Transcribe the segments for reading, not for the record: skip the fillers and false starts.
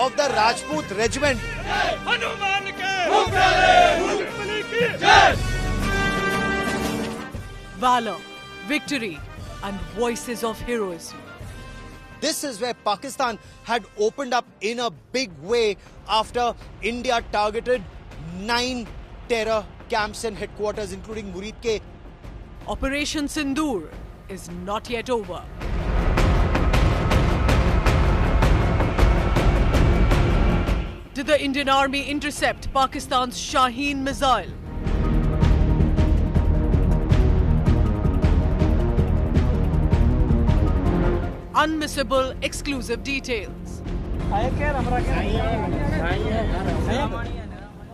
of the Rajput regiment. Valor, victory, and voices of heroism. This is where Pakistan had opened up in a big way after India targeted 9 terror camps and headquarters, including Murid Ke. Operation Sindoor is not yet over. Did the Indian Army intercept Pakistan's Shaheen missile? Unmissable exclusive details.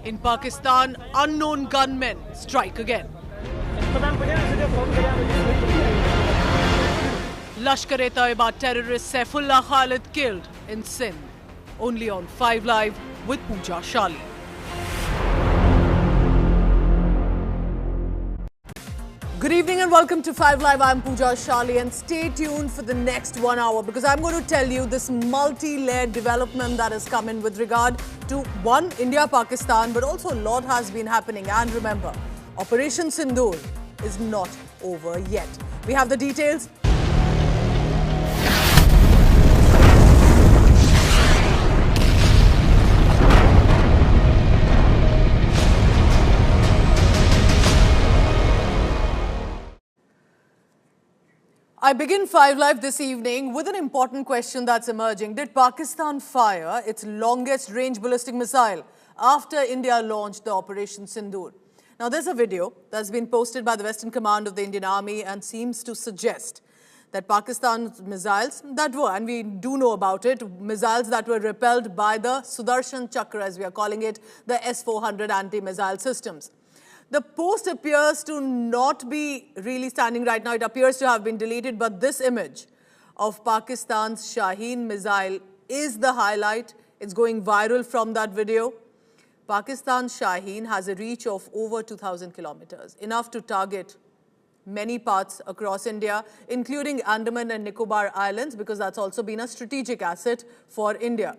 In Pakistan, unknown gunmen strike again. Lashkar-e-Taiba terrorist Saifullah Khalid killed in Sindh. Only on 5 Live with Pooja Shali. Good evening and welcome to 5 Live. I'm Pooja Shali and stay tuned for the next 1 hour because I'm going to tell you this multi-layered development that has come in with regard to one, India-Pakistan, but also a lot has been happening. And remember, Operation Sindoor is not over yet. We have the details. I begin 5 Live this evening with an important question that's emerging. Did Pakistan fire its longest range ballistic missile after India launched the Operation Sindoor? Now, there's a video that's been posted by the Western Command of the Indian Army and seems to suggest that Pakistan's missiles that were, and we do know about it, missiles that were repelled by the Sudarshan Chakra, as we are calling it, the S-400 anti-missile systems. The post appears to not be really standing right now. It appears to have been deleted, but this image of Pakistan's Shaheen missile is the highlight. It's going viral from that video. Pakistan's Shaheen has a reach of over 2,000 kilometers, enough to target many parts across India, including Andaman and Nicobar Islands, because that's also been a strategic asset for India.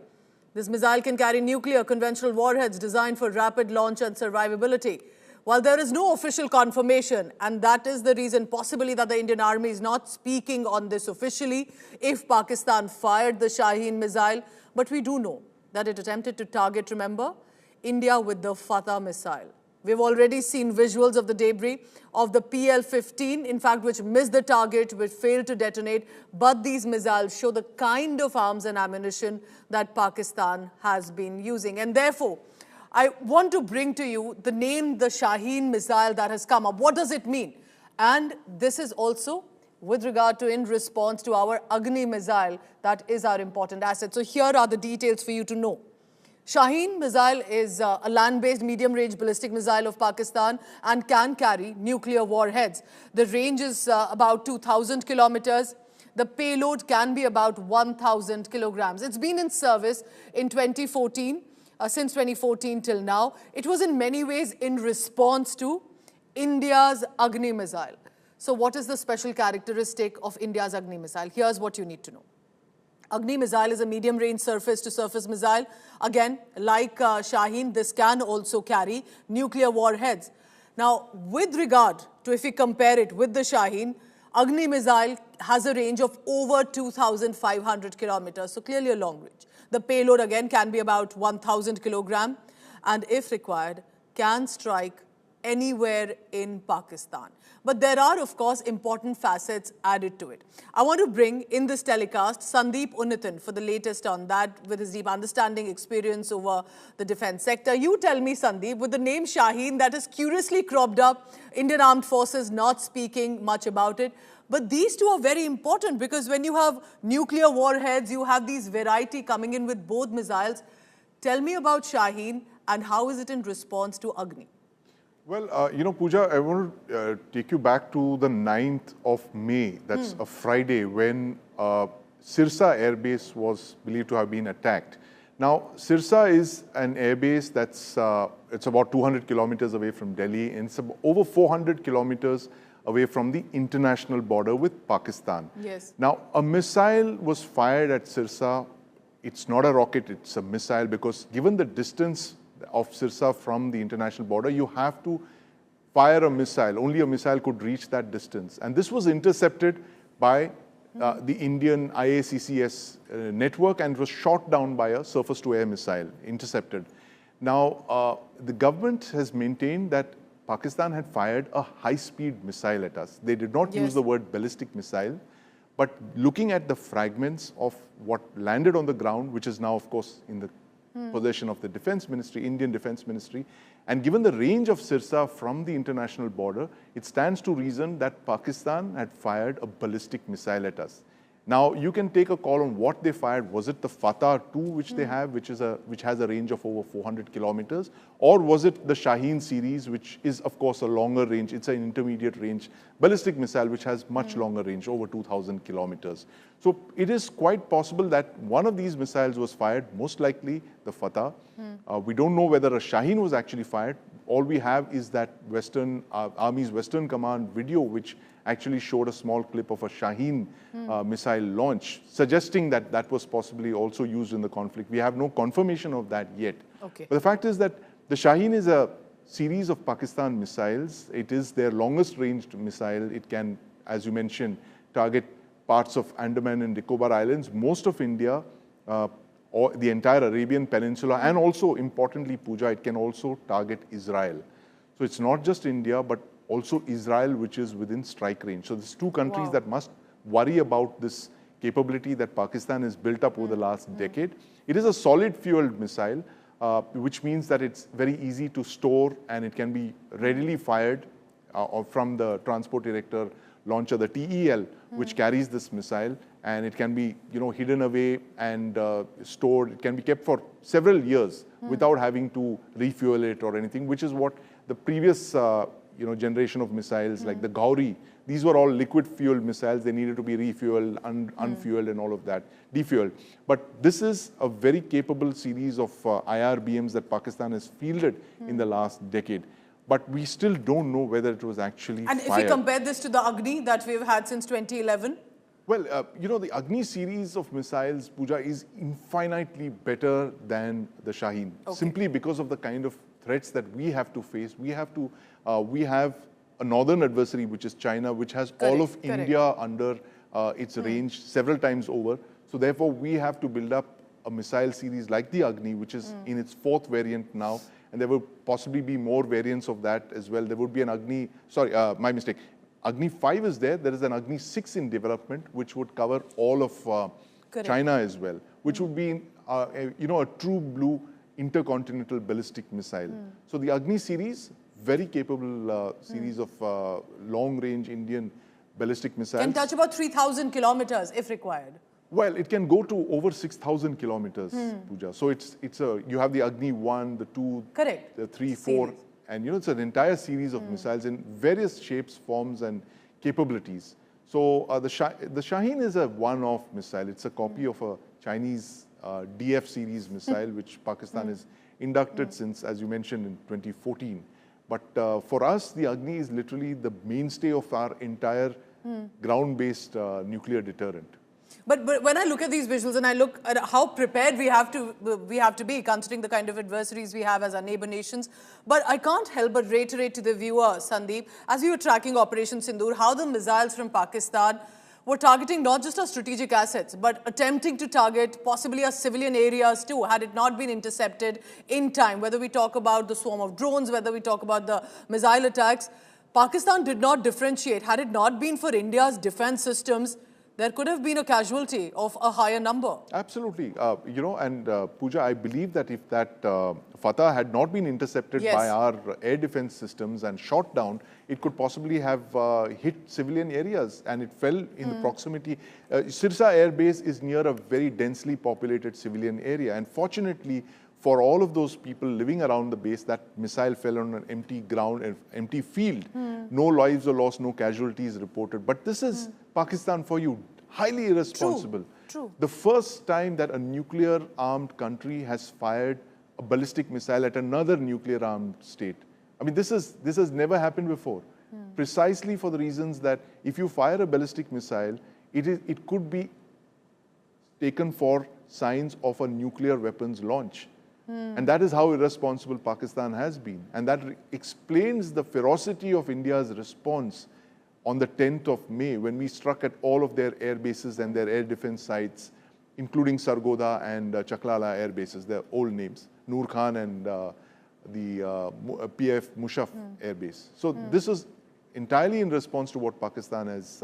This missile can carry nuclear conventional warheads designed for rapid launch and survivability. While there is no official confirmation, and that is the reason possibly that the Indian Army is not speaking on this officially, if Pakistan fired the Shaheen missile, but we do know that it attempted to target, remember, India with the Fatah missile. We've already seen visuals of the debris of the PL-15, in fact, which missed the target, which failed to detonate, but these missiles show the kind of arms and ammunition that Pakistan has been using. And therefore, I want to bring to you the name, the Shaheen missile that has come up. What does it mean? And this is also with regard to in response to our Agni missile that is our important asset. So here are the details for you to know. Shaheen missile is a land-based medium-range ballistic missile of Pakistan and can carry nuclear warheads. The range is about 2,000 kilometers. The payload can be about 1,000 kilograms. It's been in service in 2014. Since 2014 till now. It was in many ways in response to India's Agni missile. So what is the special characteristic of India's Agni missile? Here's what you need to know. Agni missile is a medium-range surface-to-surface missile. Again, like Shaheen, this can also carry nuclear warheads. Now, with regard to if we compare it with the Shaheen, Agni missile has a range of over 2,500 kilometers, so clearly a long range. The payload, again, can be about 1,000 kilogram and, if required, can strike anywhere in Pakistan. But there are, of course, important facets added to it. I want to bring in this telecast Sandeep Unnithan for the latest on that with his deep understanding, experience over the defense sector. You tell me, Sandeep, with the name Shaheen that is curiously cropped up, Indian Armed Forces not speaking much about it. But these two are very important because when you have nuclear warheads, you have these variety coming in with both missiles. Tell me about Shaheen and how is it in response to Agni? Well, Pooja, I want to take you back to the 9th of May. That's a Friday when Sirsa Air Base was believed to have been attacked. Now, Sirsa is an airbase that's it's about 200 kilometers away from Delhi and it's over 400 kilometers away from the international border with Pakistan. Yes. Now, a missile was fired at Sirsa it's not a rocket, it's a missile, because given the distance of Sirsa from the international border, you have to fire a missile. Only a missile could reach that distance. And this was intercepted by the Indian IACCS network, and it was shot down by a surface-to-air missile, intercepted. Now, the government has maintained that Pakistan had fired a high-speed missile at us. They did not use the word ballistic missile, but looking at the fragments of what landed on the ground, which is now, of course, in the possession of the Defense Ministry, Indian Defense Ministry, and given the range of Sirsa from the international border, it stands to reason that Pakistan had fired a ballistic missile at us. Now, you can take a call on what they fired. Was it the Fatah 2, which they have, which has a range of over 400 kilometers? Or was it the Shaheen series, which is, of course, a longer range? It's an intermediate range ballistic missile, which has much longer range, over 2,000 kilometers. So it is quite possible that one of these missiles was fired, most likely the Fatah. We don't know whether a Shaheen was actually fired. All we have is that Army's Western Command video, which actually showed a small clip of a Shaheen missile launch, suggesting that that was possibly also used in the conflict. We have no confirmation of that yet. Okay. But the fact is that the Shaheen is a series of Pakistan missiles. It is their longest ranged missile. It can, as you mentioned, target parts of Andaman and Nicobar Islands, most of India, or the entire Arabian Peninsula, and also, importantly, Pooja, it can also target Israel. So it's not just India, but also Israel, which is within strike range. So there's two countries that must worry about this capability that Pakistan has built up over the last decade. It is a solid fueled missile, which means that it's very easy to store, and it can be readily fired from the Transport Erector launcher, the TEL, which carries this missile, and it can be, hidden away and stored. It can be kept for several years without having to refuel it or anything, which is what the previous generation of missiles like the Gauri, these were all liquid fueled missiles. They needed to be refueled, unfueled, and all of that, defueled. But this is a very capable series of IRBMs that Pakistan has fielded in the last decade. But we still don't know whether it was actually fired. And if we compare this to the Agni that we've had since 2011? Well, the Agni series of missiles, Pooja, is infinitely better than the Shaheen, simply because of the kind of threats that we have to face. We have a northern adversary, which is China, which has all of India under its range several times over. So therefore, we have to build up a missile series like the Agni, which is in its 4th variant now. And there will possibly be more variants of that as well. There would be an Agni, my mistake. Agni 5 is there. There is an Agni 6 in development, which would cover all of China as well, which would be, a true blue intercontinental ballistic missile. So the Agni series, very capable series of long-range Indian ballistic missiles. Can touch about 3,000 kilometers if required. Well, it can go to over 6,000 kilometers, Pooja. So you have the Agni 1, the 2, the 3, 4, and it's an entire series of missiles in various shapes, forms, and capabilities. So the Shaheen is a one-off missile. It's a copy of a Chinese DF series missile, which Pakistan has inducted since, as you mentioned, in 2014. But for us, the Agni is literally the mainstay of our entire ground-based nuclear deterrent. But when I look at these visuals and I look at how prepared we have to be, considering the kind of adversaries we have as our neighbor nations, but I can't help but reiterate to the viewer, Sandeep, as we were tracking Operation Sindoor, how the missiles from Pakistan were targeting not just our strategic assets, but attempting to target possibly our civilian areas too, had it not been intercepted in time. Whether we talk about the swarm of drones, whether we talk about the missile attacks, Pakistan did not differentiate. Had it not been for India's defense systems, there could have been a casualty of a higher number. Absolutely. Pooja, I believe that if that Fatah had not been intercepted by our air defense systems and shot down, it could possibly have hit civilian areas, and it fell in the proximity. Sirsa Air Base is near a very densely populated civilian area, and fortunately, for all of those people living around the base, that missile fell on an empty ground, an empty field. No lives were lost, no casualties reported. But this is Pakistan for you, highly irresponsible. True. The first time that a nuclear-armed country has fired a ballistic missile at another nuclear-armed state. I mean, this has never happened before. Precisely for the reasons that if you fire a ballistic missile, it could be taken for signs of a nuclear weapons launch. And that is how irresponsible Pakistan has been. And that explains the ferocity of India's response on the 10th of May when we struck at all of their air bases and their air defense sites, including Sargodha and Chaklala air bases, their old names, Noor Khan and the PF Mushaf air base. So this is entirely in response to what Pakistan has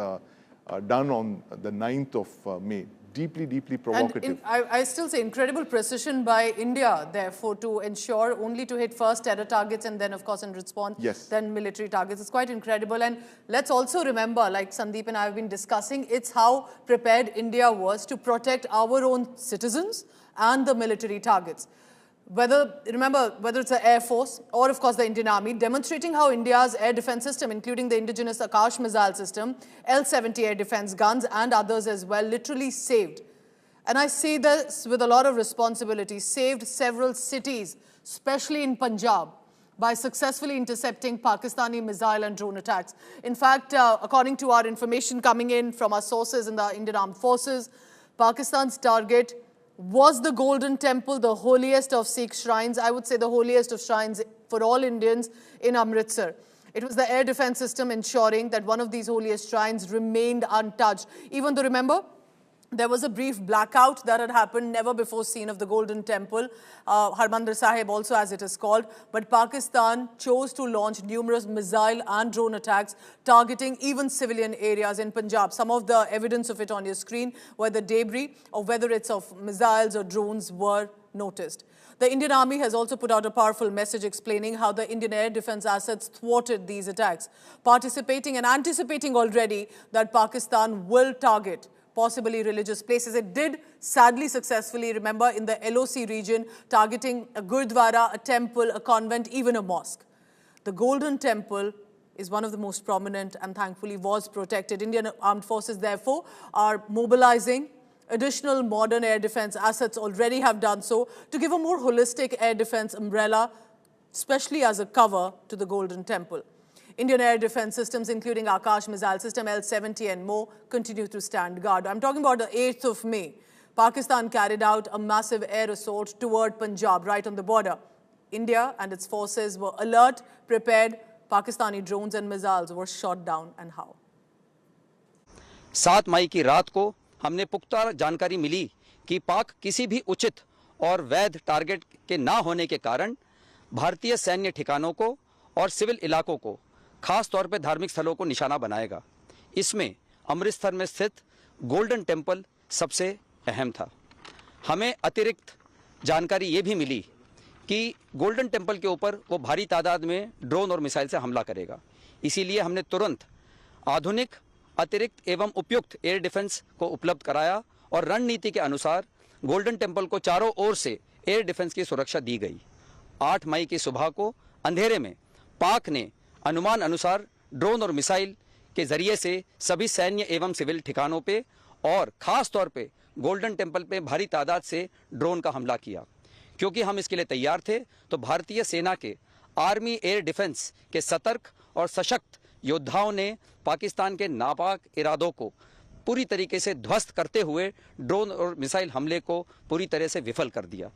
done on the 9th of May. Deeply, deeply provocative. And I still say incredible precision by India, therefore, to ensure only to hit first terror targets and then, of course, in response, then military targets. It's quite incredible. And let's also remember, like Sandeep and I have been discussing, it's how prepared India was to protect our own citizens and the military targets. Remember, whether it's the Air Force or, of course, the Indian Army, demonstrating how India's air defense system, including the indigenous Akash missile system, L-70 air defense guns and others as well, literally saved. And I say this with a lot of responsibility, saved several cities, especially in Punjab, by successfully intercepting Pakistani missile and drone attacks. In fact, according to our information coming in from our sources in the Indian Armed Forces, Pakistan's target was the Golden Temple, the holiest of Sikh shrines, I would say the holiest of shrines for all Indians in Amritsar. It was the air defense system ensuring that one of these holiest shrines remained untouched. Even though, remember, there was a brief blackout that had happened, never before seen, of the Golden Temple, Harmandir Sahib also as it is called. But Pakistan chose to launch numerous missile and drone attacks targeting even civilian areas in Punjab. Some of the evidence of it on your screen, where the debris, or whether it's of missiles or drones, were noticed. The Indian Army has also put out a powerful message explaining how the Indian air defense assets thwarted these attacks, participating and anticipating already that Pakistan will target possibly religious places. It did sadly successfully, remember, in the LOC region, targeting a Gurdwara, a temple, a convent, even a mosque. The Golden Temple is one of the most prominent and thankfully was protected. Indian Armed Forces, therefore, are mobilizing additional modern air defense assets, already have done so, to give a more holistic air defense umbrella, especially as a cover to the Golden Temple. Indian air defense systems, including Akash missile system, L-70 and more, continue to stand guard. I'm talking about the 8th of May. Pakistan carried out a massive air assault toward Punjab, right on the border. India and its forces were alert, prepared. Pakistani drones and missiles were shot down, and how? 7 मई की रात को हमने पुख्ता जानकारी मिली कि पाक किसी भी उचित और वैध टारगेट के ना होने के कारण भारतीय सैन्य ठिकानों को और सिविल इलाकों को, खास तौर पे धार्मिक स्थलों को निशाना बनाएगा। इसमें अमृतसर में स्थित गोल्डन टेम्पल सबसे अहम था। हमें अतिरिक्त जानकारी ये भी मिली कि गोल्डन टेम्पल के ऊपर वो भारी तादाद में ड्रोन और मिसाइल से हमला करेगा। इसीलिए हमने तुरंत आधुनिक, अतिरिक्त एवं उपयुक्त एयर डिफेंस को उपलब्ध कराया और रणनीति के अनुसार गोल्डन टेम्पल को चारों ओर से एयर डिफेंस की सुरक्षा दी गई। 8 मई की सुबह को अंधेरे में पाक ने अनुमान अनुसार ड्रोन और मिसाइल के जरिए से सभी सैन्य एवं सिविल ठिकानों पे और खास तौर पे गोल्डन टेम्पल पे भारी तादाद से ड्रोन का हमला किया। क्योंकि हम इसके लिए तैयार थे, तो भारतीय सेना के आर्मी एयर डिफेंस के सतर्क और सशक्त योद्धाओं ने पाकिस्तान के नापाक इरादों को पूरी तरीके से ध्वस्त करते हुए ड्रोन और मिसाइल हमले को पूरी तरह से विफल कर दिया।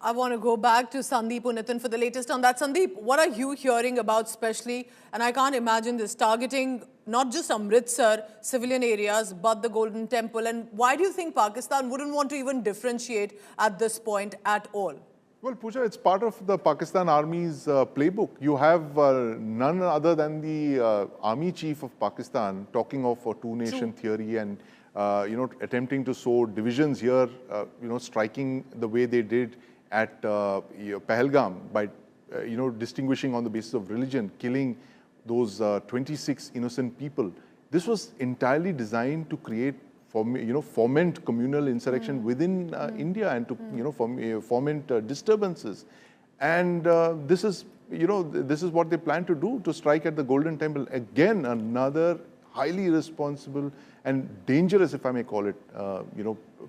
I want to go back to Sandeep Unithan for the latest on that. Sandeep, what are you hearing about especially, and I can't imagine this, targeting not just Amritsar, civilian areas, but the Golden Temple, and why do you think Pakistan wouldn't want to even differentiate at this point at all? Well, Pooja, it's part of the Pakistan Army's playbook. You have none other than the Army Chief of Pakistan talking of a two-nation theory and, attempting to sow divisions here, striking the way they did at Pahalgam by, distinguishing on the basis of religion, killing those 26 innocent people. This was entirely designed to create, foment communal insurrection within India and to, foment disturbances. And this is what they plan to do, to strike at the Golden Temple. Again, another highly irresponsible and dangerous, if I may call it,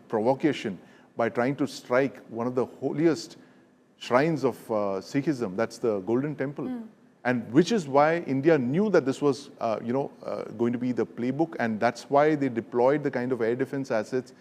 provocation, by trying to strike one of the holiest shrines of Sikhism, that's the Golden Temple. And which is why India knew that this was, going to be the playbook, and that's why they deployed the kind of air defense assets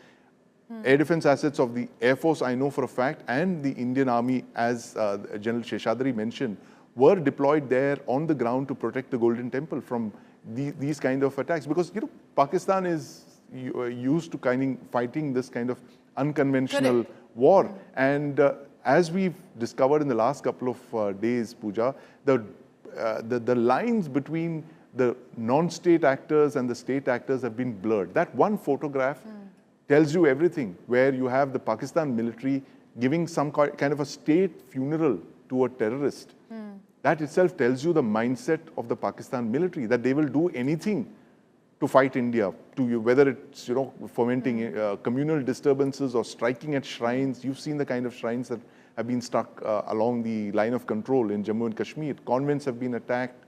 Air defense assets of the Air Force, I know for a fact, and the Indian Army, as General Sheshadri mentioned, were deployed there on the ground to protect the Golden Temple from these kind of attacks. Because, you know, Pakistan is used to fighting this kind of unconventional war. And as we've discovered in the last couple of days, Pooja, the lines between the non-state actors and the state actors have been blurred. That one photograph tells you everything, where you have the Pakistan military giving some kind of a state funeral to a terrorist. That itself tells you the mindset of the Pakistan military, that they will do anything to fight India, whether it's, you know, fomenting communal disturbances or striking at shrines. You've seen the kind of shrines that have been stuck along the line of control in Jammu and Kashmir. Convents have been attacked,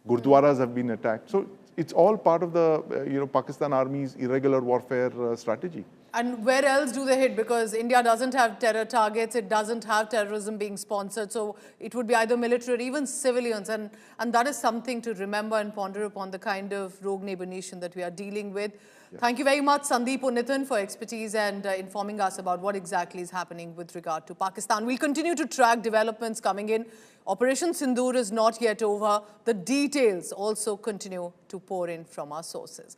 gurdwaras have been attacked. So it's all part of the Pakistan Army's irregular warfare strategy. And where else do they hit? Because India doesn't have terror targets, it doesn't have terrorism being sponsored, so it would be either military or even civilians. And that is something to remember and ponder upon, the kind of rogue neighbor nation that we are dealing with. Yeah. Thank you very much, Sandeep Unnithan, for expertise and informing us about what exactly is happening with regard to Pakistan. We'll continue to track developments coming in. Operation Sindoor is not yet over. The details also continue to pour in from our sources.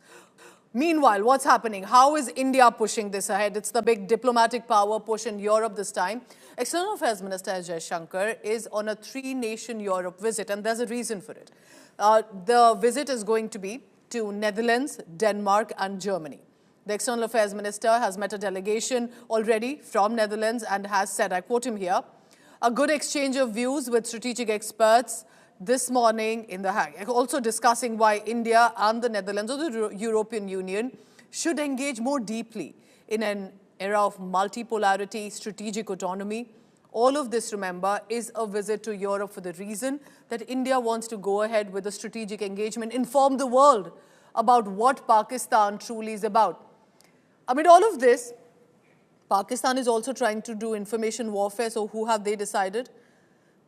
Meanwhile, what's happening? How is India pushing this ahead? It's the big diplomatic power push in Europe this time. External Affairs Minister S. Jaishankar is on a 3-nation Europe visit, and there's a reason for it. The visit is going to be to Netherlands, Denmark, and Germany. The External Affairs Minister has met a delegation already from Netherlands and has said, I quote him here, a good exchange of views with strategic experts this morning in The Hague, also discussing why India and the Netherlands or the European Union should engage more deeply in an era of multipolarity, strategic autonomy. All of this, remember, is a visit to Europe for the reason that India wants to go ahead with a strategic engagement, inform the world about what Pakistan truly is about. Amid all of this, Pakistan is also trying to do information warfare, so who have they decided?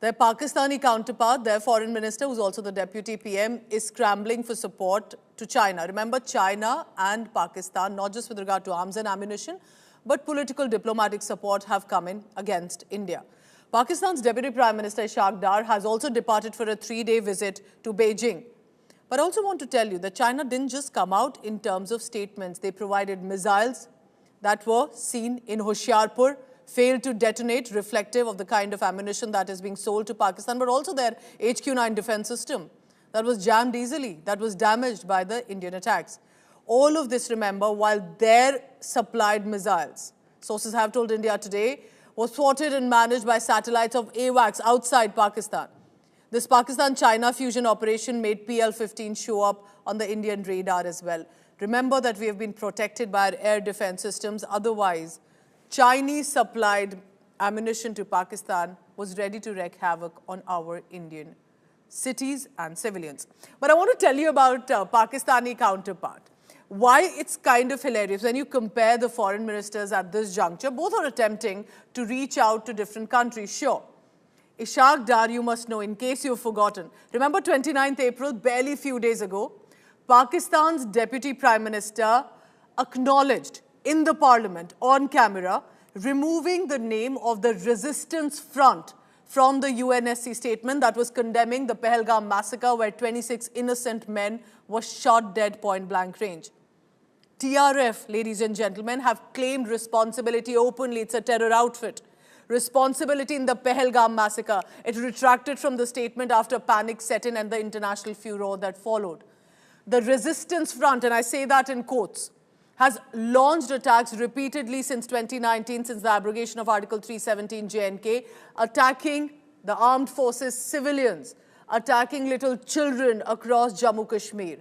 Their Pakistani counterpart, their foreign minister, who's also the deputy PM, is scrambling for support to China. Remember, China and Pakistan, not just with regard to arms and ammunition, but political diplomatic support have come in against India. Pakistan's Deputy Prime Minister Ishaq Dar has also departed for a 3-day visit to Beijing. But I also want to tell you that China didn't just come out in terms of statements. They provided missiles that were seen in Hoshiarpur, failed to detonate, reflective of the kind of ammunition that is being sold to Pakistan, but also their HQ-9 defense system that was jammed easily, that was damaged by the Indian attacks. All of this, remember, while their supplied missiles, sources have told India today, was thwarted and managed by satellites of AWACS outside Pakistan. This Pakistan-China fusion operation made PL-15 show up on the Indian radar as well. Remember that we have been protected by our air defense systems. Otherwise, Chinese-supplied ammunition to Pakistan was ready to wreak havoc on our Indian cities and civilians. But I want to tell you about Pakistani counterpart. Why it's kind of hilarious when you compare the foreign ministers at this juncture. Both are attempting to reach out to different countries, sure. Ishaq Dar, you must know, in case you've forgotten. Remember 29th April, barely a few days ago, Pakistan's Deputy Prime Minister acknowledged in the parliament, on camera, removing the name of the Resistance Front from the UNSC statement that was condemning the Pahalgam massacre where 26 innocent men were shot dead point-blank range. TRF, ladies and gentlemen, have claimed responsibility openly. It's a terror outfit. Responsibility in the Pahalgam massacre. It retracted from the statement after panic set in and the international furor that followed. The Resistance Front, and I say that in quotes, has launched attacks repeatedly since 2019, since the abrogation of Article 317 JNK, attacking the armed forces, civilians, attacking little children across Jammu Kashmir.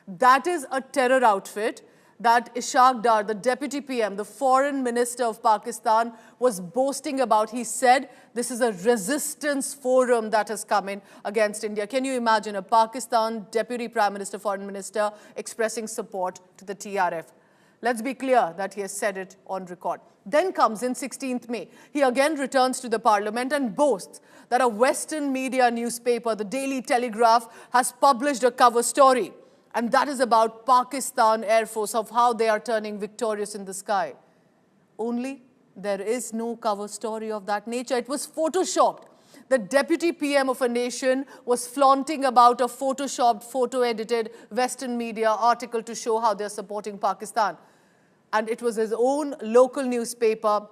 That is a terror outfit that Ishaq Dar, the Deputy PM, the Foreign Minister of Pakistan, was boasting about. He said this is a resistance forum that has come in against India. Can you imagine a Pakistan Deputy Prime Minister, Foreign Minister expressing support to the TRF? Let's be clear that he has said it on record. Then comes in 16th May. He again returns to the parliament and boasts that a Western media newspaper, the Daily Telegraph, has published a cover story. And that is about Pakistan Air Force, of how they are turning victorious in the sky. Only there is no cover story of that nature. It was photoshopped. The deputy PM of a nation was flaunting about a photoshopped, photo-edited Western media article to show how they're supporting Pakistan. And it was his own local newspaper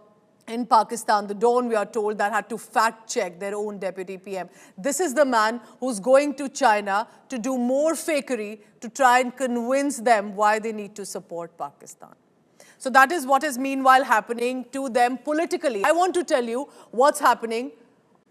in Pakistan, The Dawn, we are told, that had to fact-check their own deputy PM. This is the man who's going to China to do more fakery to try and convince them why they need to support Pakistan. So that is what is meanwhile happening to them politically. I want to tell you what's happening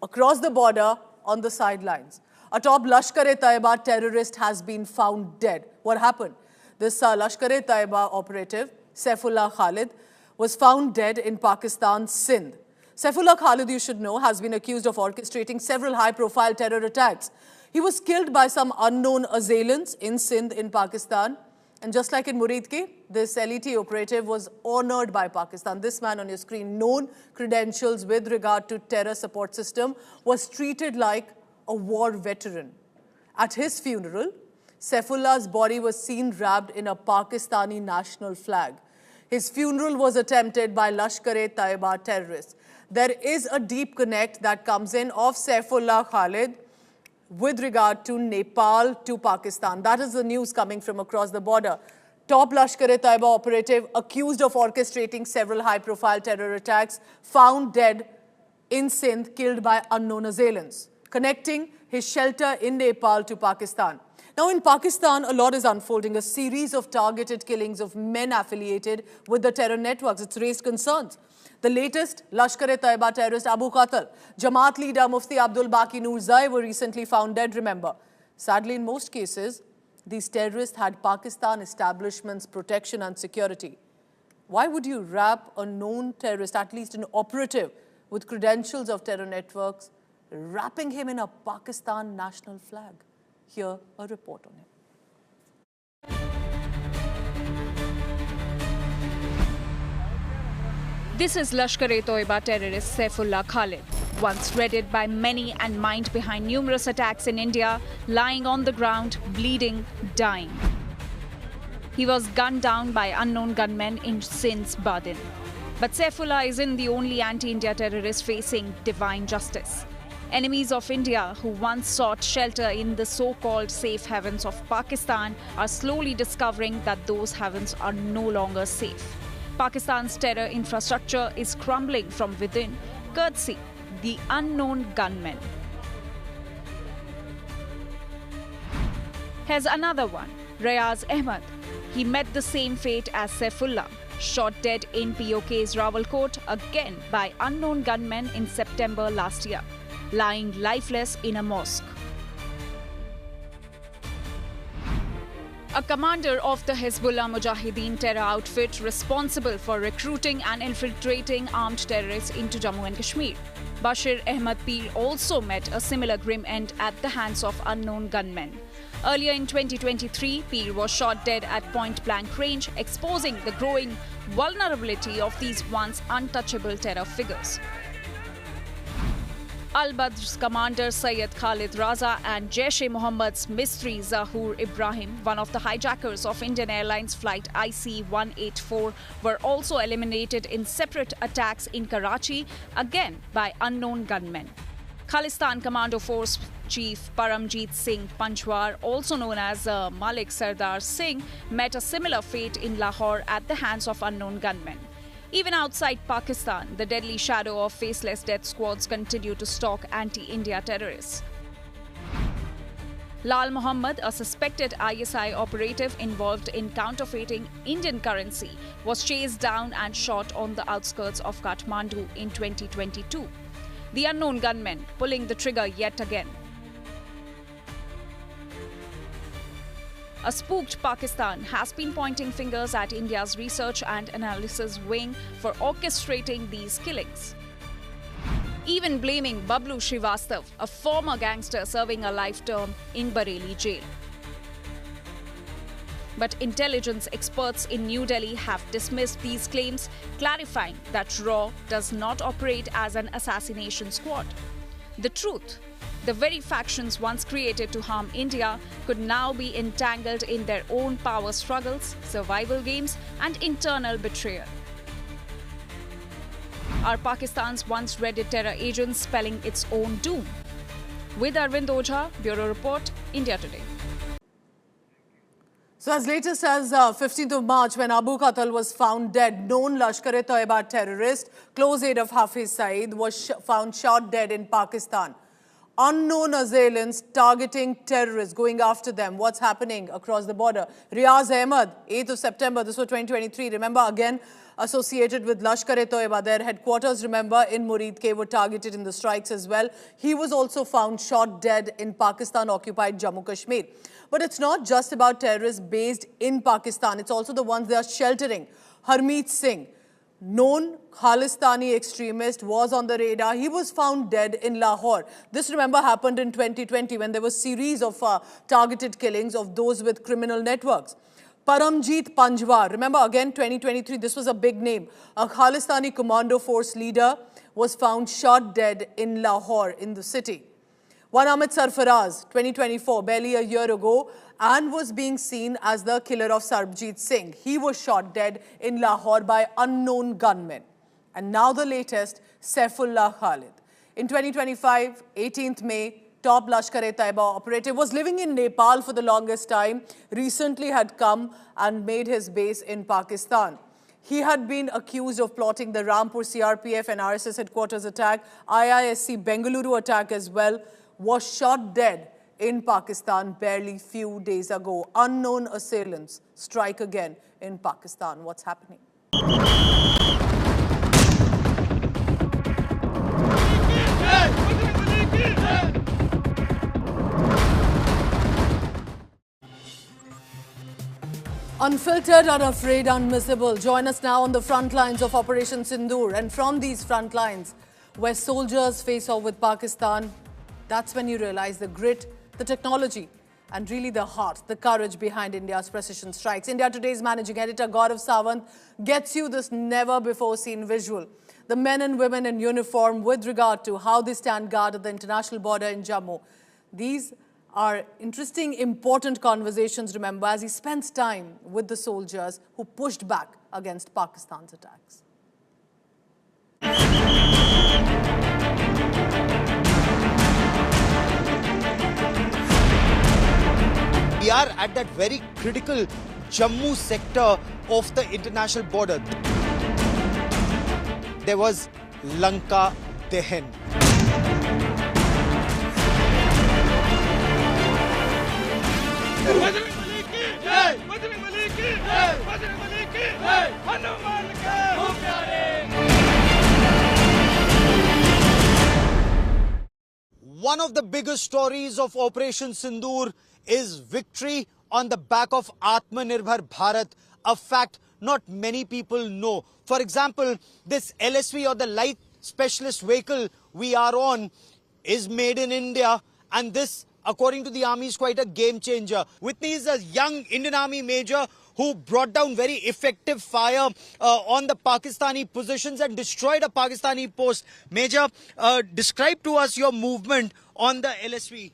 across the border on the sidelines. A top Lashkar-e-Taiba terrorist has been found dead. What happened? This Lashkar-e-Taiba operative, Saifullah Khalid, was found dead in Pakistan's Sindh. Saifullah Khalid, you should know, has been accused of orchestrating several high-profile terror attacks. He was killed by some unknown assailants in Sindh in Pakistan. And just like in Muridki, this LET operative was honored by Pakistan. This man on your screen, known credentials with regard to terror support system, was treated like a war veteran. At his funeral, Saifullah's body was seen wrapped in a Pakistani national flag. His funeral was attempted by Lashkar-e-Taiba terrorists. There is a deep connect that comes in of Saifullah Khalid with regard to Nepal to Pakistan. That is the news coming from across the border. Top Lashkar-e-Taiba operative accused of orchestrating several high-profile terror attacks, found dead in Sindh, killed by unknown assailants, connecting his shelter in Nepal to Pakistan. Now, in Pakistan, a lot is unfolding, a series of targeted killings of men affiliated with the terror networks. It's raised concerns. The latest, Lashkar-e-Taiba terrorist Abu Qatal, Jamaat leader Mufti Abdul Baqi Noorzai were recently found dead, remember. Sadly, in most cases, these terrorists had Pakistan establishment's protection and security. Why would you wrap a known terrorist, at least an operative, with credentials of terror networks, wrapping him in a Pakistan national flag? Here, a report on him. This is Lashkar-e-Taiba terrorist Saifullah Khalid, once dreaded by many and mined behind numerous attacks in India, lying on the ground, bleeding, dying. He was gunned down by unknown gunmen in Sindh's Badin. But Saifullah isn't the only anti-India terrorist facing divine justice. Enemies of India who once sought shelter in the so-called safe havens of Pakistan are slowly discovering that those havens are no longer safe. Pakistan's terror infrastructure is crumbling from within, courtesy the unknown gunmen. Here's another one, Rayaz Ahmed. He met the same fate as Saifullah, shot dead in POK's Rawalkot again by unknown gunmen in September last year, lying lifeless in a mosque. A commander of the Hezbollah Mujahideen terror outfit responsible for recruiting and infiltrating armed terrorists into Jammu and Kashmir. Bashir Ahmed Peer also met a similar grim end at the hands of unknown gunmen. Earlier in 2023, Peer was shot dead at point-blank range, exposing the growing vulnerability of these once untouchable terror figures. Al-Badr's commander Syed Khalid Raza and Jaish-e-Mohammad's mystery Zahoor Ibrahim, one of the hijackers of Indian Airlines flight IC-184, were also eliminated in separate attacks in Karachi, again by unknown gunmen. Khalistan Commando Force Chief Paramjeet Singh Panchwar, also known as Malik Sardar Singh, met a similar fate in Lahore at the hands of unknown gunmen. Even outside Pakistan, the deadly shadow of faceless death squads continue to stalk anti-India terrorists. Lal Muhammad, a suspected ISI operative involved in counterfeiting Indian currency, was chased down and shot on the outskirts of Kathmandu in 2022. The unknown gunmen pulling the trigger yet again. A spooked Pakistan has been pointing fingers at India's research and analysis wing for orchestrating these killings, even blaming Bablu Srivastav, a former gangster serving a life term in Bareilly jail. But intelligence experts in New Delhi have dismissed these claims, clarifying that RAW does not operate as an assassination squad. The truth: the very factions once created to harm India could now be entangled in their own power struggles, survival games, and internal betrayal. Are Pakistan's once dreaded terror agents spelling its own doom? With Arvind Ojha, Bureau Report, India Today. So as latest as 15th of March, when Abu Qatal was found dead, known Lashkar-e-Toiba terrorist, close aide of Hafiz Saeed, was found shot dead in Pakistan. Unknown assailants targeting terrorists, going after them. What's happening across the border? Riaz Ahmed, 8th of September, this was 2023. Remember, again, associated with Lashkar-e-Toiba. Their headquarters, remember, in Murid K were targeted in the strikes as well. He was also found shot dead in Pakistan-occupied Jammu Kashmir. But it's not just about terrorists based in Pakistan. It's also the ones they are sheltering. Harmeet Singh, known Khalistani extremist, was on the radar. He was found dead in Lahore. This, remember, happened in 2020 when there was a series of targeted killings of those with criminal networks. Paramjeet Panjwar, remember, again, 2023, this was a big name. A Khalistani commando force leader was found shot dead in Lahore, in the city. One Amit Sarfaraz, 2024, barely a year ago, and was being seen as the killer of Sarbjeet Singh. He was shot dead in Lahore by unknown gunmen. And now the latest, Saifullah Khalid. In 2025, 18th May, top Lashkar-e-Toiba operative was living in Nepal for the longest time, recently had come and made his base in Pakistan. He had been accused of plotting the Rampur CRPF and RSS headquarters attack, IISC Bengaluru attack as well, was shot dead in Pakistan barely few days ago. Unknown assailants strike again in Pakistan. What's happening? Unfiltered, unafraid, unmissable. Join us now on the front lines of Operation Sindoor. And from these front lines, where soldiers face off with Pakistan, that's when you realize the grit, the technology, and really the heart, the courage behind India's precision strikes. India Today's managing editor, Gaurav Sawant, gets you this never-before-seen visual. The men and women in uniform with regard to how they stand guard at the international border in Jammu. These are interesting, important conversations, remember, as he spends time with the soldiers who pushed back against Pakistan's attacks. We are at that very critical Jammu sector of the international border. There was Lanka Dehen. One of the biggest stories of Operation Sindoor is victory on the back of Atmanirbhar Bharat, a fact not many people know. For example, this LSV, or the Light Specialist Vehicle we are on, is made in India, and this, according to the army, is quite a game changer. With me is a young Indian Army major who brought down very effective fire on the Pakistani positions and destroyed a Pakistani post. Major, describe to us your movement on the LSV.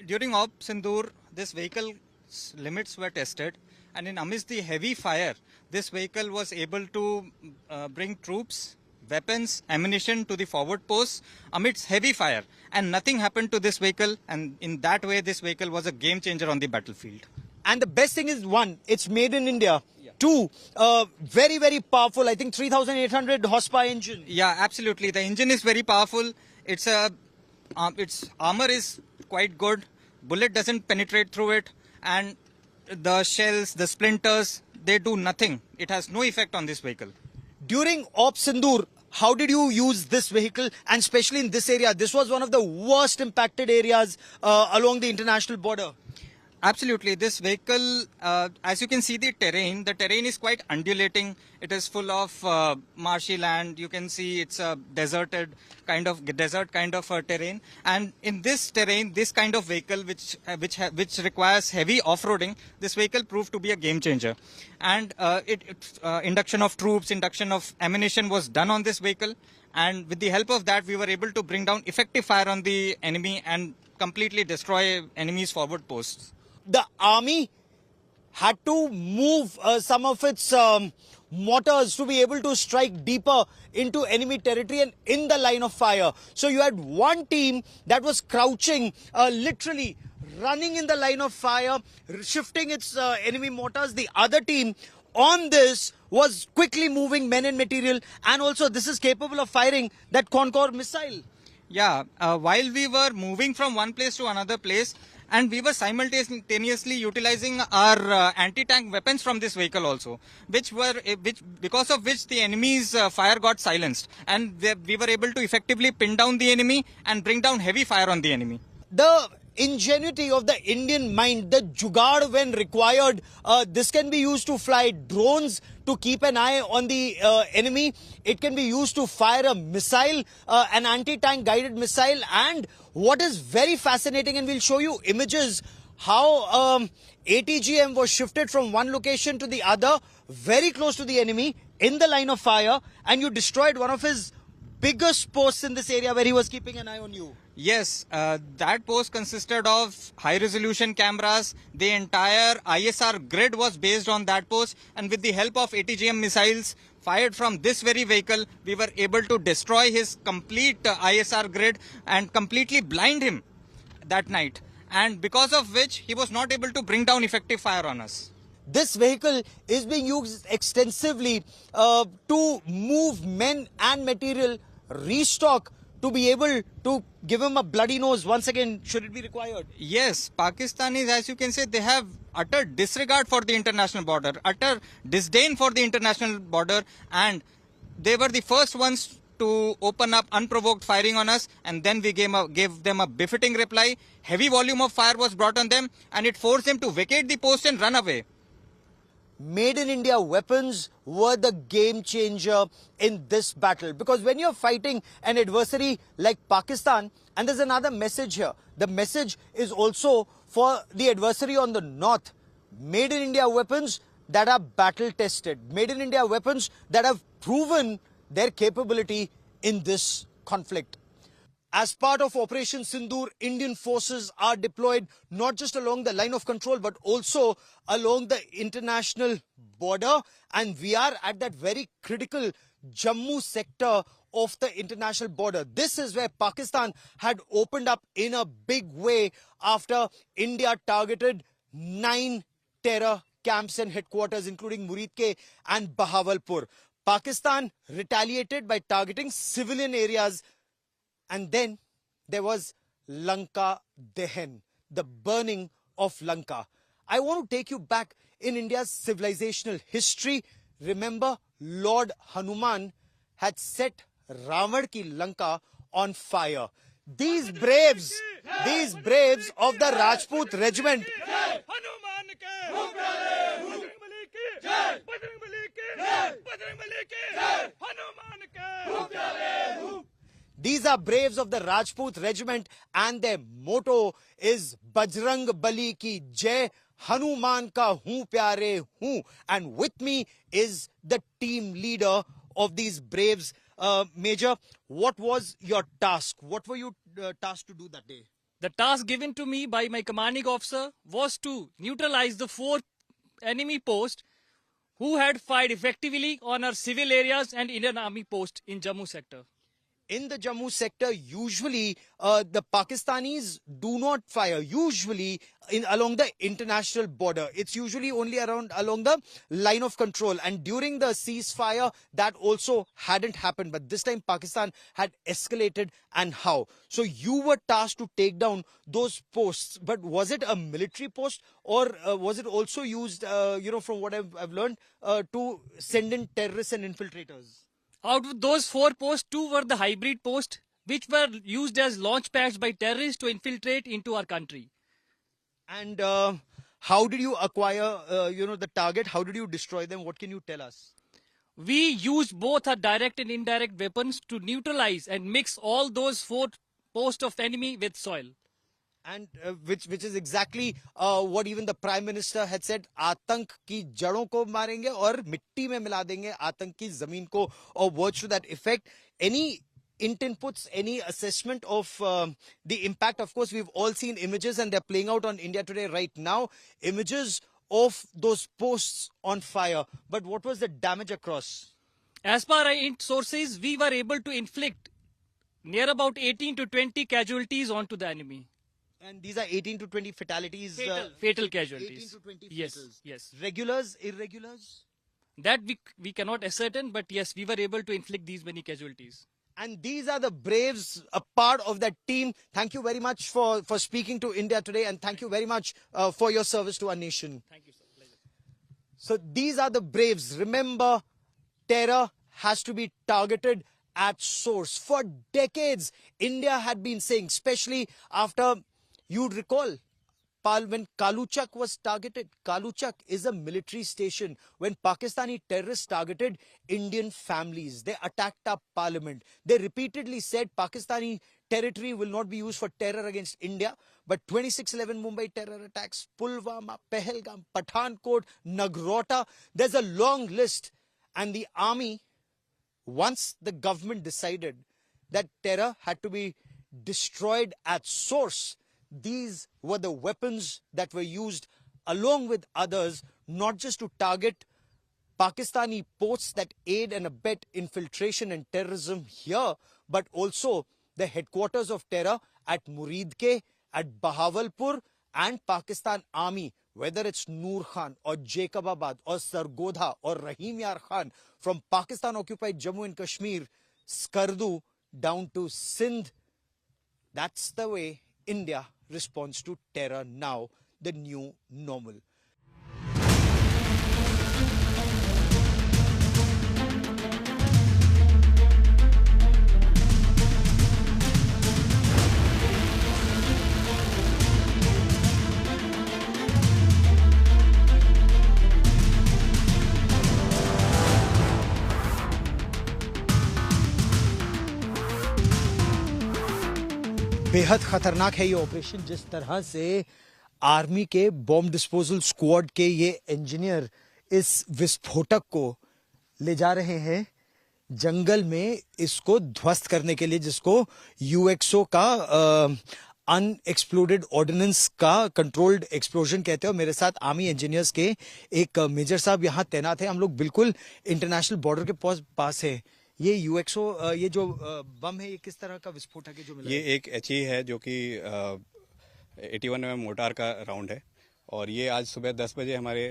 During Op Sindoor, this vehicle's limits were tested, and in amidst the heavy fire, this vehicle was able to bring troops, weapons, ammunition to the forward posts amidst heavy fire, and nothing happened to this vehicle, and in that way this vehicle was a game changer on the battlefield. And the best thing is, one, it's made in India. Yeah. Two, very, very powerful, I think 3,800 horsepower engine. Yeah, absolutely. The engine is very powerful. Its armor is quite good. Bullet doesn't penetrate through it, and the shells, the splinters, they do nothing. It has no effect on this vehicle. During Op Sindoor, how did you use this vehicle, and especially in this area? This was one of the worst impacted areas along the international border. Absolutely. This vehicle, as you can see the terrain is quite undulating. It is full of marshy land. You can see it's a desert kind of terrain. And in this terrain, this kind of vehicle, which requires heavy off-roading, this vehicle proved to be a game changer. And induction of troops, induction of ammunition was done on this vehicle. And with the help of that, we were able to bring down effective fire on the enemy and completely destroy enemy's forward posts. The army had to move some of its mortars to be able to strike deeper into enemy territory and in the line of fire. So you had one team that was crouching, literally running in the line of fire, shifting its enemy mortars. The other team on this was quickly moving men and material, and also this is capable of firing that Concorde missile. Yeah, while we were moving from one place to another place, and we were simultaneously utilizing our anti-tank weapons from this vehicle also, which because of which the enemy's fire got silenced, and we were able to effectively pin down the enemy and bring down heavy fire on the enemy. The ingenuity of the Indian mind, the jugaad when required, this can be used to fly drones to keep an eye on the enemy. It can be used to fire a missile, an anti-tank guided missile. And what is very fascinating, and we'll show you images, how ATGM was shifted from one location to the other, very close to the enemy, in the line of fire, and you destroyed one of his biggest posts in this area where he was keeping an eye on you. Yes, that post consisted of high-resolution cameras. The entire ISR grid was based on that post, and with the help of ATGM missiles fired from this very vehicle, we were able to destroy his complete ISR grid and completely blind him that night, and because of which he was not able to bring down effective fire on us. This vehicle is being used extensively to move men and material, restock, to be able to give him a bloody nose once again, should it be required. Yes, Pakistanis, as you can say, they have utter disregard for the international border, utter disdain for the international border, and they were the first ones to open up unprovoked firing on us, and then we gave them a befitting reply. Heavy volume of fire was brought on them, and it forced them to vacate the post and run away. Made in India weapons were the game changer in this battle, because when you're fighting an adversary like Pakistan, and there's another message here, the message is also for the adversary on the north. Made in India weapons that are battle tested, made in India weapons that have proven their capability in this conflict. As part of Operation Sindoor, Indian forces are deployed not just along the line of control, but also along the international border. And we are at that very critical Jammu sector of the international border. This is where Pakistan had opened up in a big way after India targeted 9 terror camps and headquarters, including Murid Ke and Bahawalpur. Pakistan retaliated by targeting civilian areas. And then there was Lanka Dahan, the burning of Lanka. I want to take you back in India's civilizational history. Remember, Lord Hanuman had set Ravan ki Lanka on fire. These braves of the Rajput regiment, these are braves of the Rajput regiment, and their motto is Bajrang Bali ki Jai, Hanuman ka hoon pyare hoon. And with me is the team leader of these braves. Major, what was your task? What were you tasked to do that day? The task given to me by my commanding officer was to neutralize the 4 enemy posts who had fired effectively on our civil areas and Indian Army post in Jammu sector. In the Jammu sector, usually the Pakistanis do not fire, usually along the international border. It's usually only along the line of control. And during the ceasefire, that also hadn't happened. But this time, Pakistan had escalated. And how? So you were tasked to take down those posts. But was it a military post, or was it also used, from what I've learned, to send in terrorists and infiltrators? Out of those 4 posts, 2 were the hybrid posts, which were used as launch pads by terrorists to infiltrate into our country. And how did you acquire, the target? How did you destroy them? What can you tell us? We used both our direct and indirect weapons to neutralize and mix all those 4 posts of enemy with soil. And which is exactly what even the Prime Minister had said, आतंक की जड़ों को मारेंगे और मिट्टी में मिला देंगे आतंक की जमीन को, or words to that effect. Any inputs, any assessment of the impact? Of course, we've all seen images and they're playing out on India Today right now. Images of those posts on fire. But what was the damage across? As per our sources, we were able to inflict near about 18 to 20 casualties onto the enemy. And these are 18 to 20 fatalities. Fatal casualties. 18 to 20 Yes, fatals. yes. Regulars, irregulars? That we cannot ascertain, but yes, we were able to inflict these many casualties. And these are the braves, a part of that team. Thank you very much for speaking to India Today, and thank you very much for your service to our nation. Thank you, sir. Pleasure. So these are the braves. Remember, terror has to be targeted at source. For decades, India had been saying, especially after, you'd recall, when Kaluchak was targeted. Kaluchak is a military station. When Pakistani terrorists targeted Indian families, they attacked our parliament. They repeatedly said Pakistani territory will not be used for terror against India. But 26/11 Mumbai terror attacks, Pulwama, Pahalgam, Pathankot, Nagrota, there's a long list. And the army, once the government decided that terror had to be destroyed at source, these were the weapons that were used along with others, not just to target Pakistani posts that aid and abet infiltration and terrorism here, but also the headquarters of terror at Muridke, at Bahawalpur, and Pakistan Army, whether it's Noor Khan or Jacobabad or Sargodha or Rahim Yar Khan, from Pakistan-occupied Jammu and Kashmir, Skardu, down to Sindh. That's the way India responds to terror now, the new normal. बेहद खतरनाक है ये operation, जिस तरह से army के bomb disposal squad के ये इंजीनियर इस विस्फोटक को ले जा रहे हैं जंगल में इसको ध्वस्त करने के लिए, जिसको यूएक्सओ का अनएक्सप्लोडेड ऑर्डिनेंस का कंट्रोल्ड एक्सप्लोजन कहते हैं। और मेरे साथ आर्मी इंजीनियर्स के एक मेजर साहब यहाँ तैनात हैं। हम लोग बिल्कुल इंटरनेशनल बॉर्डर के पास है। ये यूएक्सओ, ये जो बम है, ये किस तरह का विस्फोटक है जो मिला? ये एक HE है जो कि 81mm मोर्टार का राउंड है, और ये आज सुबह 10 बजे हमारे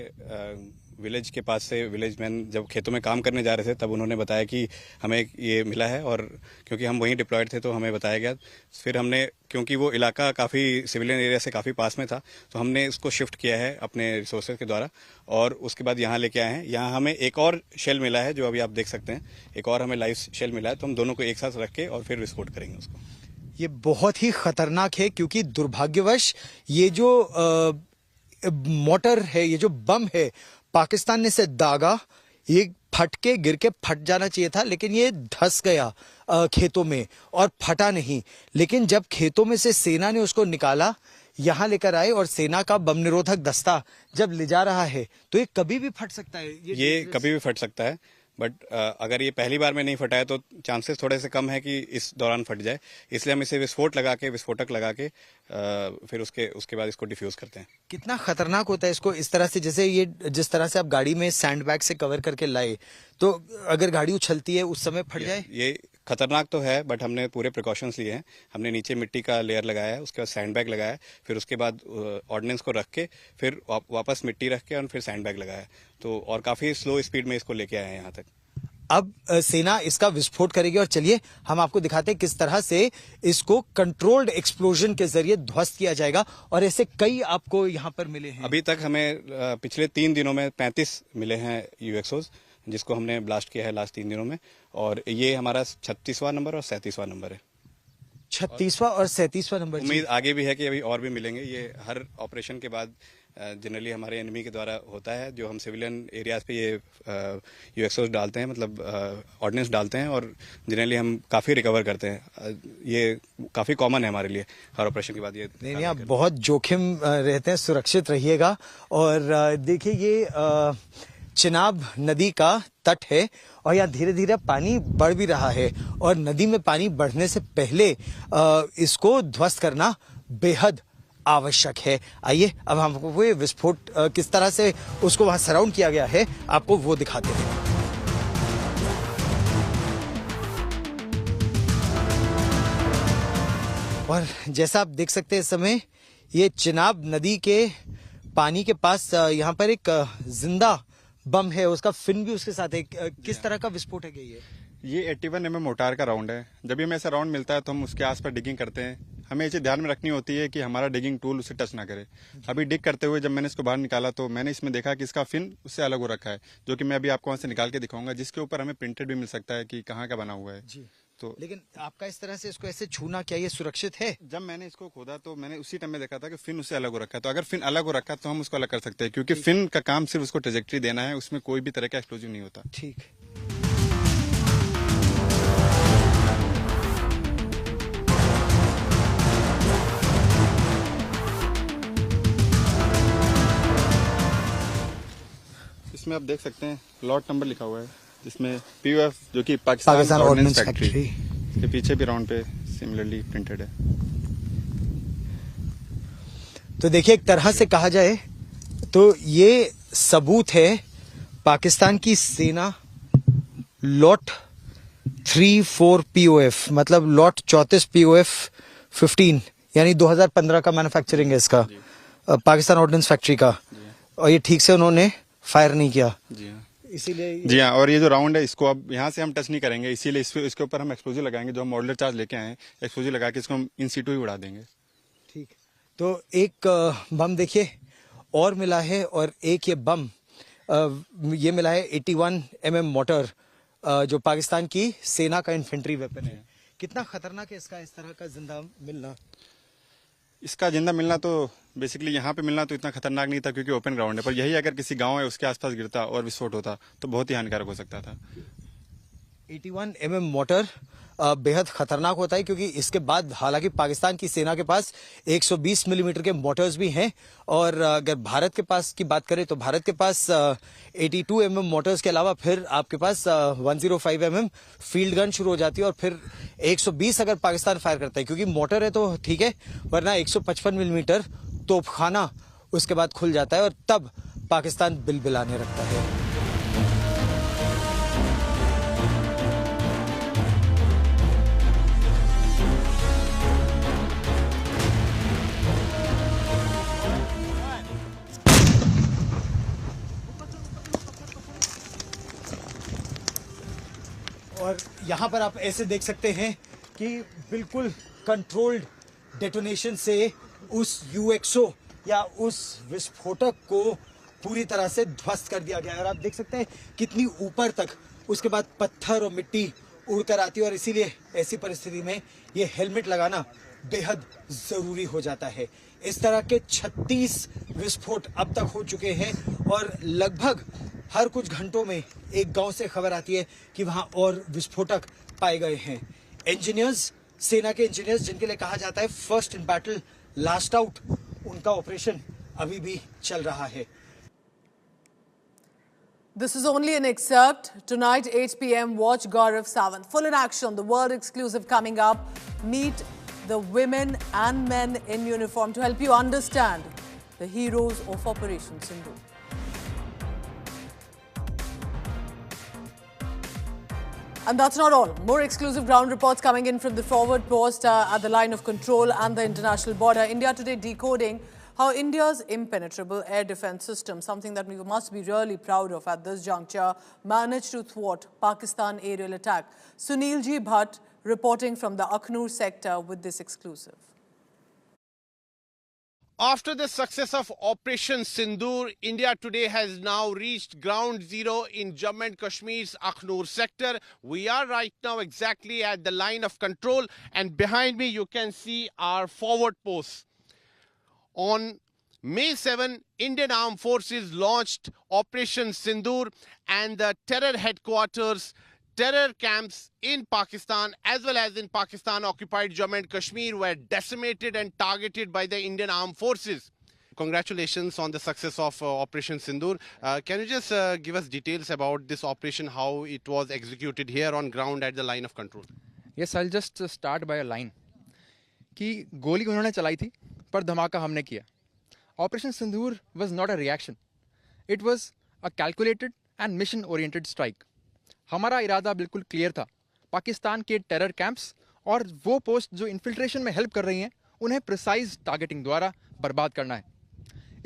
विलेज के पास से विलेज मैन जब खेतों में काम करने जा रहे थे तब उन्होंने बताया कि हमें ये मिला है, और क्योंकि हम वहीं डिप्लॉयड थे तो हमें बताया गया। फिर हमने, क्योंकि वो इलाका काफ़ी सिविलियन एरिया से काफ़ी पास में था, तो हमने इसको शिफ्ट किया है अपने रिसोर्सेज के द्वारा, और उसके बाद यहाँ लेके आए हैं। यहाँ हमें एक और शेल मिला है जो अभी आप देख सकते हैं, एक और हमें लाइव शेल मिला है, तो हम दोनों को एक साथ रख के और फिर विस्फोट करेंगे उसको। ये बहुत ही खतरनाक है, क्योंकि दुर्भाग्यवश ये जो मोटर है, ये जो बम है, पाकिस्तान ने इसे दागा, ये फट के गिर के फट जाना चाहिए था, लेकिन ये धंस गया खेतों में और फटा नहीं। लेकिन जब खेतों में से सेना ने उसको निकाला, यहाँ लेकर आए, और सेना का बम निरोधक दस्ता जब ले जा रहा है, तो ये कभी भी फट सकता है। ये कभी भी फट सकता है, बट अगर ये पहली बार में नहीं फटा है तो चांसेस थोड़े से कम है कि इस दौरान फट जाए, इसलिए हम इसे विस्फोटक लगा के फिर उसके बाद इसको डिफ्यूज करते हैं। कितना खतरनाक होता है इसको इस तरह से, जैसे ये जिस तरह से आप गाड़ी में सैंडबैग से कवर करके लाए, तो अगर गाड़ी उछलती है उस समय फट जाए। ये खतरनाक तो है, बट हमने पूरे प्रिकॉशंस लिए हैं। हमने नीचे मिट्टी का लेयर लगाया है, उसके बाद सैंडबैग लगाया है, फिर उसके बाद ऑर्डिनेंस को रख के फिर वापस मिट्टी रख के और फिर सैंडबैग लगाया, तो और काफी स्लो स्पीड में इसको लेके आए हैं यहाँ तक। अब सेना इसका विस्फोट करेगी, और चलिए हम आपको दिखाते हैं किस तरह से इसको कंट्रोल्ड एक्सप्लोजन के जरिए ध्वस्त किया जाएगा। और ऐसे कई आपको यहाँ पर मिले हैं। अभी तक हमें पिछले 3 दिनों में 35 मिले हैं यूएक्सओज, जिसको हमने ब्लास्ट किया है लास्ट 3 दिनों में, और ये हमारा 36वां नंबर और 37वां नंबर है। 36वां और 37वां नंबर। उम्मीद आगे भी है कि अभी और भी मिलेंगे। ये हर ऑपरेशन के बाद जनरली हमारे एनिमी के द्वारा होता है, जो हम सिविलियन एरियाज पे ये यूएक्सओज डालते हैं, मतलब ऑर्डिनेंस डालते हैं, और जनरली हम काफ़ी रिकवर करते हैं। ये काफ़ी कॉमन है हमारे लिए हर ऑपरेशन के बाद। ये नहीं, आप बहुत जोखिम रहते हैं, सुरक्षित रहिएगा। और देखिए, ये चिनाब नदी का तट है, और यहाँ धीरे धीरे पानी बढ़ भी रहा है, और नदी में पानी बढ़ने से पहले इसको ध्वस्त करना बेहद आवश्यक है। आइए अब हम आपको वो विस्फोट किस तरह से उसको वहां सराउंड किया गया है आपको वो दिखाते हैं। और जैसा आप देख सकते हैं इस समय ये चिनाब नदी के पानी के पास यहाँ पर एक जिंदा बम है, उसका फिन भी उसके साथ है। किस तरह का विस्फोट है ये 81 mm मोटार का राउंड है। जब भी हमें ऐसा राउंड मिलता है तो हम उसके आसपास डिगिंग करते हैं। हमें ये चीज़ ध्यान में रखनी होती है कि हमारा डिगिंग टूल उसे टच ना करे। अभी डिग करते हुए जब मैंने इसको बाहर निकाला तो मैंने इसमें देखा कि इसका फिन उससे अलग हो रखा है, जो कि मैं अभी आपको वहाँ से निकाल के दिखाऊंगा, जिसके ऊपर हमें प्रिंटेड भी मिल सकता है कि कहाँ का बना हुआ है। जी। तो लेकिन आपका इस तरह से इसको ऐसे छूना, क्या ये सुरक्षित है? जब मैंने इसको खोदा तो मैंने उसी टाइम में देखा था कि फिन उससे अलग हो रखा है। तो अगर फिन अलग हो रखा है तो हम उसको अलग कर सकते हैं, क्योंकि फिन का काम सिर्फ उसको ट्रेजेक्ट्री देना है, उसमें कोई भी तरह का एक्सप्लोजिव नहीं होता। ठीक। इसमें आप देख सकते हैं लॉट नंबर लिखा हुआ है, जिसमें पीयूएफ जो कि पाकिस्तान ऑर्डिनेंस फैक्ट्री के पीछे भी राउंड पे सिमिलरली प्रिंटेड है। तो देखिए एक तरह से कहा जाए तो ये सबूत है पाकिस्तान की सेना लॉट 34 पीओएफ, मतलब लॉट 34 पीओएफ 15 यानी 2015 का मैन्युफैक्चरिंग है इसका, पाकिस्तान ऑर्डिनेंस फैक्ट्री का, और ये ठीक से उन्होंने फायर नहीं किया। जी हाँ, इसीलिए जी हाँ। और ये जो राउंड है इसको अब यहाँ से हम टच नहीं करेंगे, इसीलिए इसके ऊपर हम एक्सप्लोजिव लगाएंगे, जो हम मॉडुलर चार्ज लेके आए हैं, एक्सप्लोजिव लगा के इसको हम इन सीटू ही उड़ा देंगे। ठीक। तो एक बम देखिए और मिला है, और एक ये बम ये मिला है 81 mm मोटर, जो पाकिस्तान की सेना का इन्फेंट्री वेपन है। कितना खतरनाक है इसका इस तरह का जिंदा मिलना? इसका जिंदा मिलना तो बेसिकली यहाँ पे मिलना तो इतना खतरनाक नहीं था, क्योंकि ओपन ग्राउंड है, पर यही अगर किसी गांव है उसके आसपास गिरता और विस्फोट होता तो बहुत ही हानिकारक हो सकता था। 81 mm मोटर बेहद खतरनाक होता है, क्योंकि इसके बाद हालांकि पाकिस्तान की सेना के पास 120 मिलीमीटर के मोटर्स भी हैं, और अगर भारत के पास की बात करें तो भारत के पास 82 mm मोटर्स के अलावा फिर आपके पास 105 mm फील्ड गन शुरू हो जाती है, और फिर 120 अगर पाकिस्तान फायर करता है, क्योंकि मोटर है तो ठीक है, वरना 155 मिलीमीटर तोपखाना उसके बाद खुल जाता है, और तब पाकिस्तान बिलबिलाने लगता है। और यहाँ पर आप ऐसे देख सकते हैं कि बिल्कुल कंट्रोल्ड डेटोनेशन से उस यूएक्सओ या उस विस्फोटक को पूरी तरह से ध्वस्त कर दिया गया है। और आप देख सकते हैं कितनी ऊपर तक उसके बाद पत्थर और मिट्टी उड़कर आती है, और इसीलिए ऐसी परिस्थिति में ये हेलमेट लगाना बेहद जरूरी हो जाता है। इस तरह के 36 विस्फोट अब तक हो चुके हैं, और लगभग हर कुछ घंटों में एक गांव से खबर आती है कि वहां और विस्फोटक पाए गए हैं। इंजीनियर्स, सेना के इंजीनियर्स, जिनके लिए कहा जाता है first in battle last out, उनका ऑपरेशन अभी भी चल रहा है। This is only an excerpt. Tonight, 8 p.m, watch Gaurav Sawant. Full in action, the world exclusive coming up. Meet the women and men in uniform to help you understand the heroes of Operation Sindoor. And that's not all. More exclusive ground reports coming in from the forward post at the line of control and the international border. India Today decoding how India's impenetrable air defense system, something that we must be really proud of at this juncture, managed to thwart Pakistan aerial attack. Sunil Ji Bhatt reporting from the Akhnur sector with this exclusive. After the success of Operation Sindoor, India Today has now reached ground zero in Jammu and Kashmir's Akhnur sector. We are right now exactly at the line of control, and behind me you can see our forward posts. On May 7, Indian Armed Forces launched Operation Sindoor, and the terror headquarters, terror camps in Pakistan as well as in Pakistan-occupied Jammu and Kashmir were decimated and targeted by the Indian Armed Forces. Congratulations on the success of Operation Sindoor. Can you just give us details about this operation, how it was executed here on ground at the line of control? Yes, I'll just start by a line. कि गोली उन्होंने चलाई थी पर धमाका हमने किया। Operation Sindoor was not a reaction. It was a calculated and mission oriented strike. हमारा इरादा बिल्कुल क्लियर था। पाकिस्तान के टेरर कैंप्स और वो पोस्ट जो इन्फिल्ट्रेशन में हेल्प कर रही हैं उन्हें प्रिसाइज टारगेटिंग द्वारा बर्बाद करना है।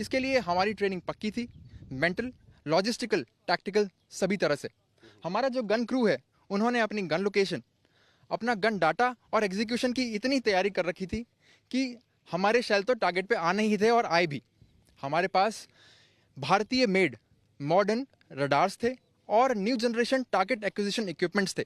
इसके लिए हमारी ट्रेनिंग पक्की थी, मेंटल, लॉजिस्टिकल, टैक्टिकल सभी तरह से। हमारा जो गन क्रू है उन्होंने अपनी गन लोकेशन, अपना गन डाटा और एग्जीक्यूशन की इतनी तैयारी कर रखी थी कि हमारे शेल तो टारगेट पे आने ही थे और आए भी। हमारे पास भारतीय मेड मॉडर्न रडार्स थे और new generation target acquisition equipments थे,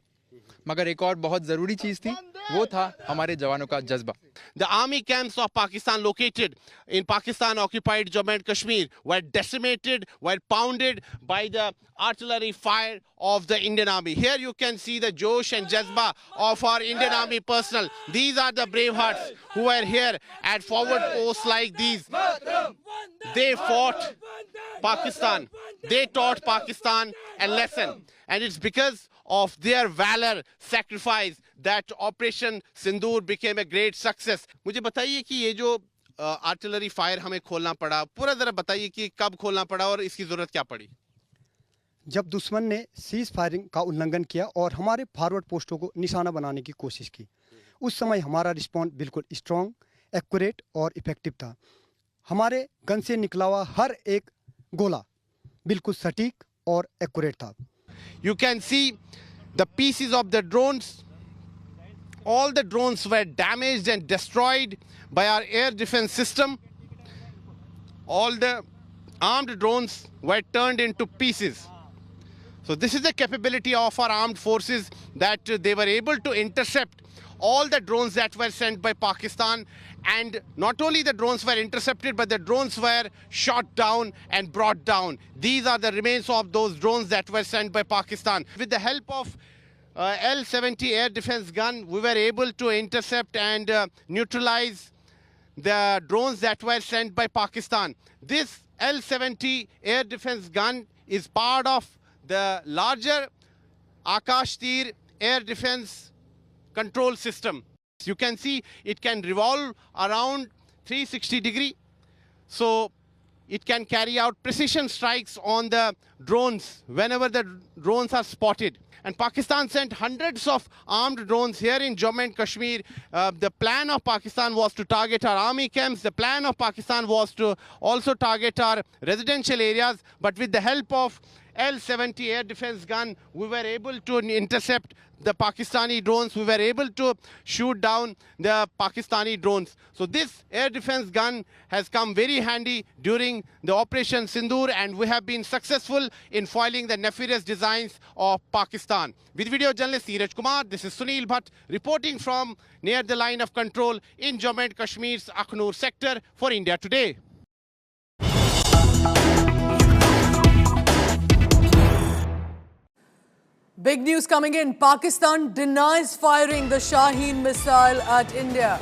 मगर एक और बहुत ज़रूरी चीज़ थी, वो था हमारे जवानों का जज्बा। The army camps of Pakistan located in Pakistan occupied Jammu and Kashmir were decimated, were pounded by the artillery fire of the Indian Army. Here you can see the Josh and Jazba of our Indian Army personnel. These are the brave hearts who are here at forward posts like these. They fought Pakistan. They taught Pakistan a lesson. And it's because of their valor, sacrifice, that Operation Sindoor became a great success. मुझे बताइए कि ये जो artillery fire हमें खोलना पड़ा, पूरा जरा बताइए कि कब खोलना पड़ा और इसकी जरूरत क्या पड़ी? जब दुश्मन ने सीज फायरिंग का उल्लंघन किया और हमारे फॉरवर्ड पोस्टों को निशाना बनाने की कोशिश की, उस समय हमारा रिस्पॉन्स बिल्कुल स्ट्रॉन्ग, एक्यूरेट और इफेक्टिव था। हमारे गन से निकला हुआ हर एक गोला बिल्कुल सटीक और एक्यूरेट था। You can see the pieces of the drones. All the drones were damaged and destroyed by our air defense system. All the armed drones were turned into pieces. So this is the capability of our armed forces, that they were able to intercept all the drones that were sent by Pakistan. And not only the drones were intercepted, but the drones were shot down and brought down. These are the remains of those drones that were sent by Pakistan. With the help of L-70 air defense gun, we were able to intercept and neutralize the drones that were sent by Pakistan. This L-70 air defense gun is part of the larger Akash Tir air defense control system. You can see it can revolve around 360 degrees. So it can carry out precision strikes on the drones whenever the drones are spotted. And Pakistan sent hundreds of armed drones here in Jammu and Kashmir. The plan of Pakistan was to target our army camps. The plan of Pakistan was to also target our residential areas. But with the help of L-70 air defense gun, we were able to intercept the Pakistani drones. We were able to shoot down the Pakistani drones. So this air defense gun has come very handy during the Operation Sindoor, and we have been successful in foiling the nefarious designs of Pakistan. With video journalist Neeraj Kumar, this is Sunil Bhatt reporting from near the line of control in Jammu and Kashmir's Akhnur sector for India Today. Big news coming in. Pakistan denies firing the Shaheen missile at India.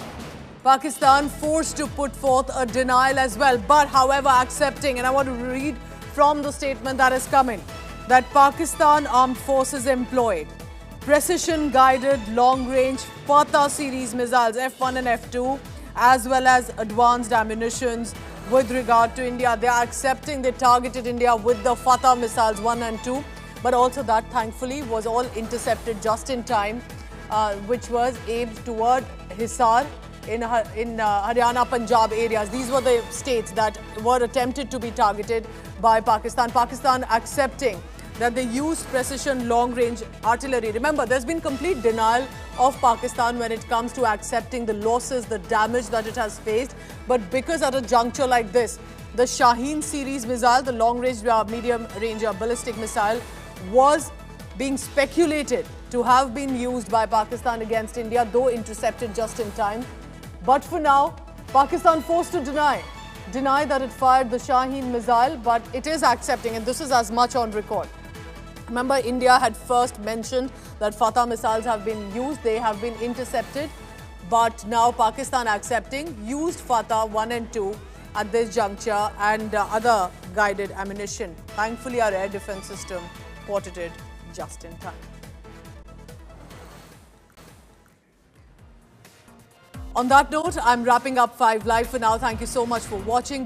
Pakistan forced to put forth a denial as well, but however accepting, and I want to read from the statement that is coming, that Pakistan Armed Forces employed precision-guided long-range Fatah series missiles F1 and F2, as well as advanced ammunitions with regard to India. They are accepting they targeted India with the Fatah missiles 1 and 2. But also that, thankfully, was all intercepted just in time, which was aimed toward Hisar in Haryana, Punjab areas. These were the states that were attempted to be targeted by Pakistan. Pakistan accepting that they used precision long-range artillery. Remember, there's been complete denial of Pakistan when it comes to accepting the losses, the damage that it has faced. But because at a juncture like this, the Shaheen series missile, the long-range medium-range ballistic missile, was being speculated to have been used by Pakistan against India, though intercepted just in time. But for now, Pakistan forced to deny that it fired the Shaheen missile, but it is accepting, and this is as much on record. Remember, India had first mentioned that Fatah missiles have been used, they have been intercepted, but now Pakistan accepting used Fatah 1 and 2 at this juncture and other guided ammunition. Thankfully, our air defense system spotted it just in time. On that note, I'm wrapping up 5 Live for now. Thank you so much for watching.